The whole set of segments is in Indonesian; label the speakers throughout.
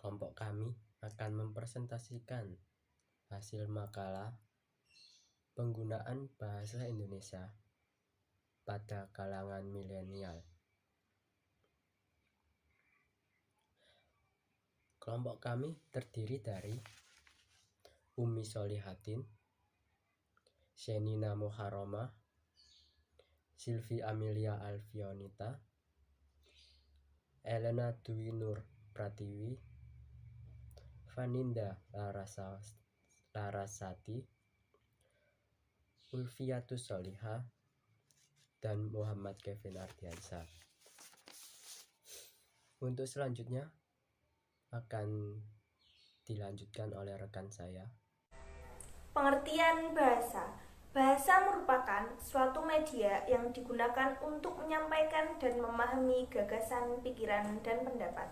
Speaker 1: Kelompok kami akan mempresentasikan hasil makalah penggunaan bahasa Indonesia pada kalangan milenial. Kelompok kami terdiri dari Umi Solihatin, Shenina Muharromah, Silvi Amelia Alfionita, Elena Dwi Nur Pratiwi, Vaninda Larasati, Ulfiatus Soliha, dan Muhammad Kevin Ardiansyah. Untuk selanjutnya akan dilanjutkan oleh rekan saya.
Speaker 2: Pengertian bahasa. Bahasa merupakan suatu media yang digunakan untuk menyampaikan dan memahami gagasan, pikiran, dan pendapat.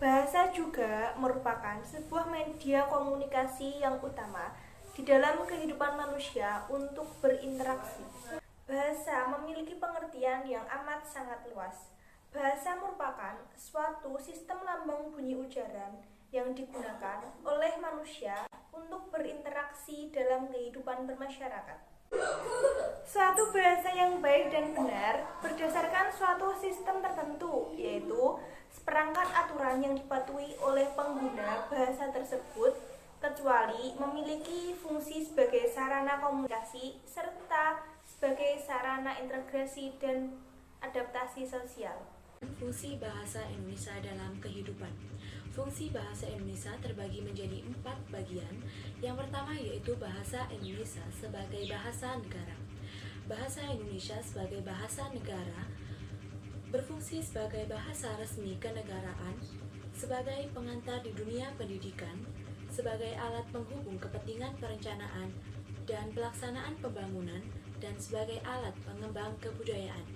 Speaker 2: Bahasa juga merupakan sebuah media komunikasi yang utama di dalam kehidupan manusia untuk berinteraksi. Bahasa memiliki pengertian yang amat sangat luas. Bahasa merupakan suatu sistem lambang bunyi ujaran yang digunakan oleh manusia untuk berinteraksi dalam kehidupan bermasyarakat. Suatu bahasa yang baik dan benar berdasarkan suatu sistem tertentu, yaitu seperangkat aturan yang dipatuhi oleh pengguna bahasa tersebut, kecuali memiliki fungsi sebagai sarana komunikasi serta sebagai sarana integrasi dan adaptasi sosial.
Speaker 3: Fungsi bahasa Indonesia dalam kehidupan. Fungsi bahasa Indonesia terbagi menjadi 4 bagian. Yang pertama yaitu bahasa Indonesia sebagai bahasa negara. Bahasa Indonesia sebagai bahasa negara berfungsi sebagai bahasa resmi kenegaraan, sebagai pengantar di dunia pendidikan, sebagai alat penghubung kepentingan perencanaan dan pelaksanaan pembangunan, dan sebagai alat pengembang kebudayaan.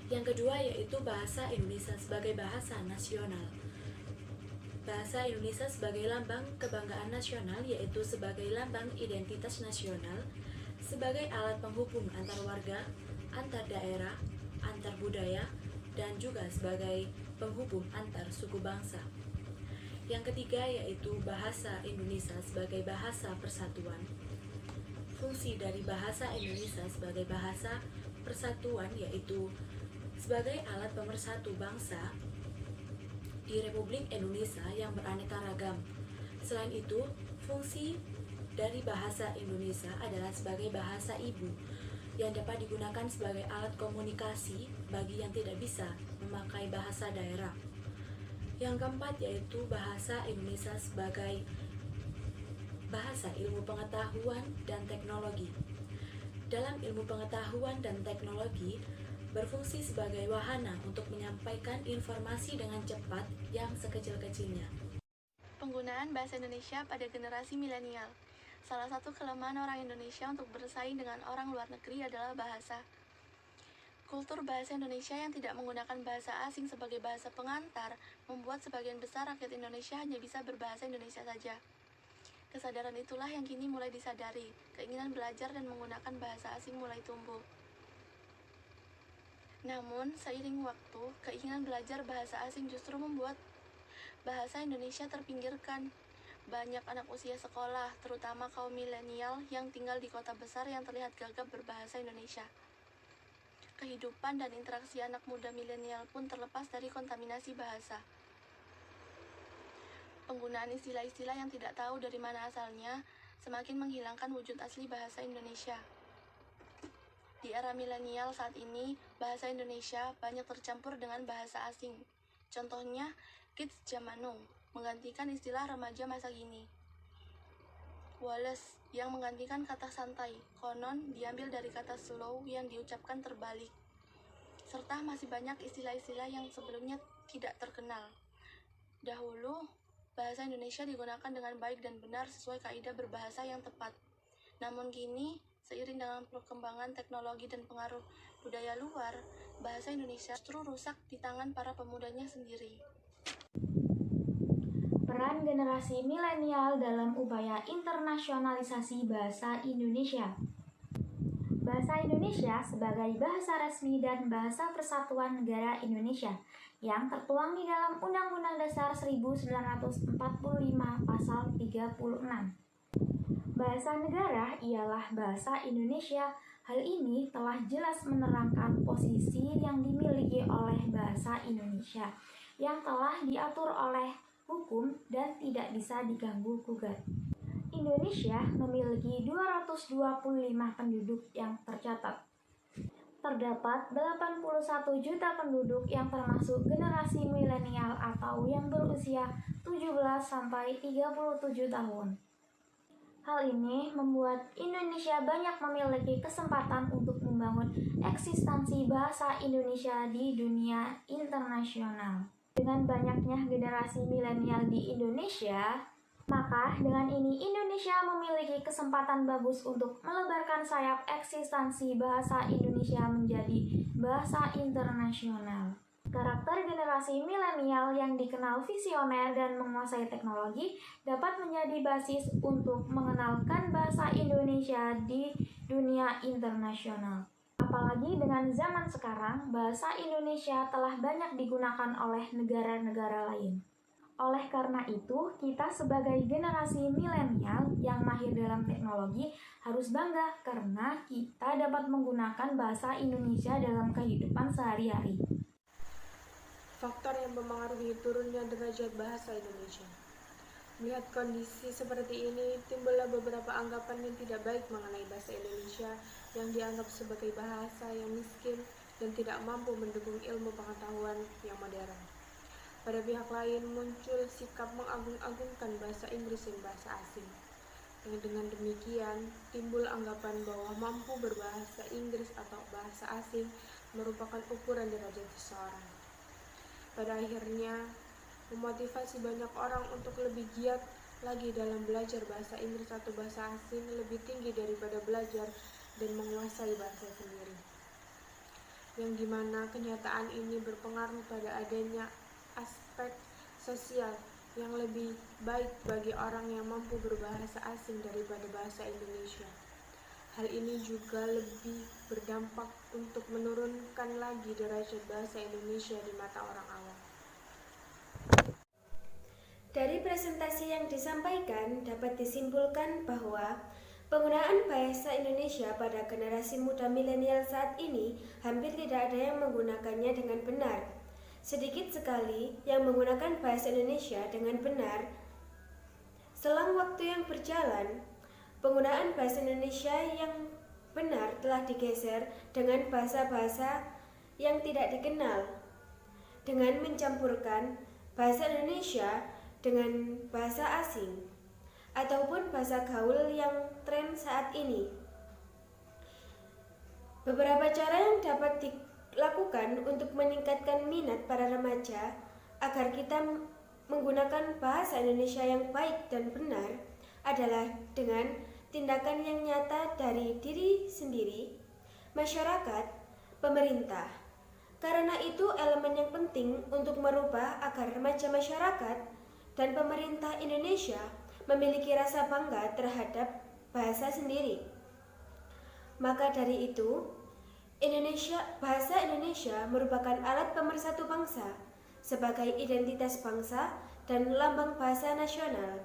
Speaker 3: Yang kedua yaitu bahasa Indonesia sebagai bahasa nasional. Bahasa Indonesia sebagai lambang kebanggaan nasional, yaitu sebagai lambang identitas nasional, sebagai alat penghubung antar warga, antar daerah, antar budaya, dan juga sebagai penghubung antar suku bangsa. Yang ketiga yaitu bahasa Indonesia sebagai bahasa persatuan. Fungsi dari bahasa Indonesia sebagai bahasa persatuan yaitu sebagai alat pemersatu bangsa di Republik Indonesia yang beraneka ragam. Selain itu, fungsi dari bahasa Indonesia adalah sebagai bahasa ibu yang dapat digunakan sebagai alat komunikasi bagi yang tidak bisa memakai bahasa daerah. Yang keempat yaitu bahasa Indonesia sebagai bahasa ilmu pengetahuan dan teknologi. Dalam ilmu pengetahuan dan teknologi, berfungsi sebagai wahana untuk menyampaikan informasi dengan cepat yang sekecil-kecilnya.
Speaker 4: Penggunaan bahasa Indonesia pada generasi milenial. Salah satu kelemahan orang Indonesia untuk bersaing dengan orang luar negeri adalah bahasa. Kultur bahasa Indonesia yang tidak menggunakan bahasa asing sebagai bahasa pengantar membuat sebagian besar rakyat Indonesia hanya bisa berbahasa Indonesia saja. Kesadaran itulah yang kini mulai disadari. Keinginan belajar dan menggunakan bahasa asing mulai tumbuh. Namun, seiring waktu, keinginan belajar bahasa asing justru membuat bahasa Indonesia terpinggirkan. Banyak anak usia sekolah, terutama kaum milenial yang tinggal di kota besar yang terlihat gagap berbahasa Indonesia. Kehidupan dan interaksi anak muda milenial pun terlepas dari kontaminasi bahasa. Penggunaan istilah-istilah yang tidak tahu dari mana asalnya semakin menghilangkan wujud asli bahasa Indonesia. Di era milenial saat ini, bahasa Indonesia banyak tercampur dengan bahasa asing. Contohnya, kids zaman now menggantikan istilah remaja masa kini. Wallace yang menggantikan kata santai, konon diambil dari kata slow yang diucapkan terbalik. Serta masih banyak istilah-istilah yang sebelumnya tidak terkenal. Dahulu, bahasa Indonesia digunakan dengan baik dan benar sesuai kaidah berbahasa yang tepat. Namun kini, seiring dengan perkembangan teknologi dan pengaruh budaya luar, bahasa Indonesia justru rusak di tangan para pemudanya sendiri.
Speaker 5: Peran generasi milenial dalam upaya internasionalisasi bahasa Indonesia. Bahasa Indonesia sebagai bahasa resmi dan bahasa persatuan negara Indonesia yang tertuang di dalam Undang-Undang Dasar 1945 Pasal 36. Bahasa negara ialah bahasa Indonesia. Hal ini telah jelas menerangkan posisi yang dimiliki oleh bahasa Indonesia yang telah diatur oleh hukum dan tidak bisa diganggu-gugat. Indonesia memiliki 225 penduduk yang tercatat. Terdapat 81 juta penduduk yang termasuk generasi milenial atau yang berusia 17 sampai 37 tahun. Hal ini membuat Indonesia banyak memiliki kesempatan untuk membangun eksistensi bahasa Indonesia di dunia internasional. Dengan banyaknya generasi milenial di Indonesia, maka dengan ini Indonesia memiliki kesempatan bagus untuk melebarkan sayap eksistensi bahasa Indonesia menjadi bahasa internasional. Karakter generasi milenial yang dikenal visioner dan menguasai teknologi dapat menjadi basis untuk mengenalkan bahasa Indonesia di dunia internasional. Apalagi dengan zaman sekarang, bahasa Indonesia telah banyak digunakan oleh negara-negara lain. Oleh karena itu, kita sebagai generasi milenial yang mahir dalam teknologi harus bangga karena kita dapat menggunakan bahasa Indonesia dalam kehidupan sehari-hari.
Speaker 6: Faktor yang mempengaruhi turunnya derajat bahasa Indonesia. Melihat kondisi seperti ini, timbullah beberapa anggapan yang tidak baik mengenai bahasa Indonesia yang dianggap sebagai bahasa yang miskin dan tidak mampu mendukung ilmu pengetahuan yang modern. Pada pihak lain muncul sikap mengagung-agungkan bahasa Inggris dan bahasa asing. Yang dengan demikian, timbul anggapan bahwa mampu berbahasa Inggris atau bahasa asing merupakan ukuran derajat seseorang. Pada akhirnya, memotivasi banyak orang untuk lebih giat lagi dalam belajar bahasa Inggris atau bahasa asing lebih tinggi daripada belajar dan menguasai bahasa sendiri. Yang dimana kenyataan ini berpengaruh pada adanya aspek sosial yang lebih baik bagi orang yang mampu berbahasa asing daripada bahasa Indonesia. Hal ini juga lebih berdampak untuk menurunkan lagi derajat bahasa Indonesia di mata orang awam.
Speaker 2: Dari presentasi yang disampaikan dapat disimpulkan bahwa penggunaan bahasa Indonesia pada generasi muda milenial saat ini hampir tidak ada yang menggunakannya dengan benar. Sedikit sekali yang menggunakan bahasa Indonesia dengan benar. Selang waktu yang berjalan, penggunaan bahasa Indonesia yang benar telah digeser dengan bahasa-bahasa yang tidak dikenal, dengan mencampurkan bahasa Indonesia dengan bahasa asing, ataupun bahasa gaul yang tren saat ini. Beberapa cara yang dapat dilakukan untuk meningkatkan minat para remaja agar kita menggunakan bahasa Indonesia yang baik dan benar adalah dengan tindakan yang nyata dari diri sendiri, masyarakat, pemerintah. Karena itu elemen yang penting untuk merubah agar remaja masyarakat dan pemerintah Indonesia memiliki rasa bangga terhadap bahasa sendiri. Maka dari itu, bahasa Indonesia merupakan alat pemersatu bangsa sebagai identitas bangsa dan lambang bahasa nasional.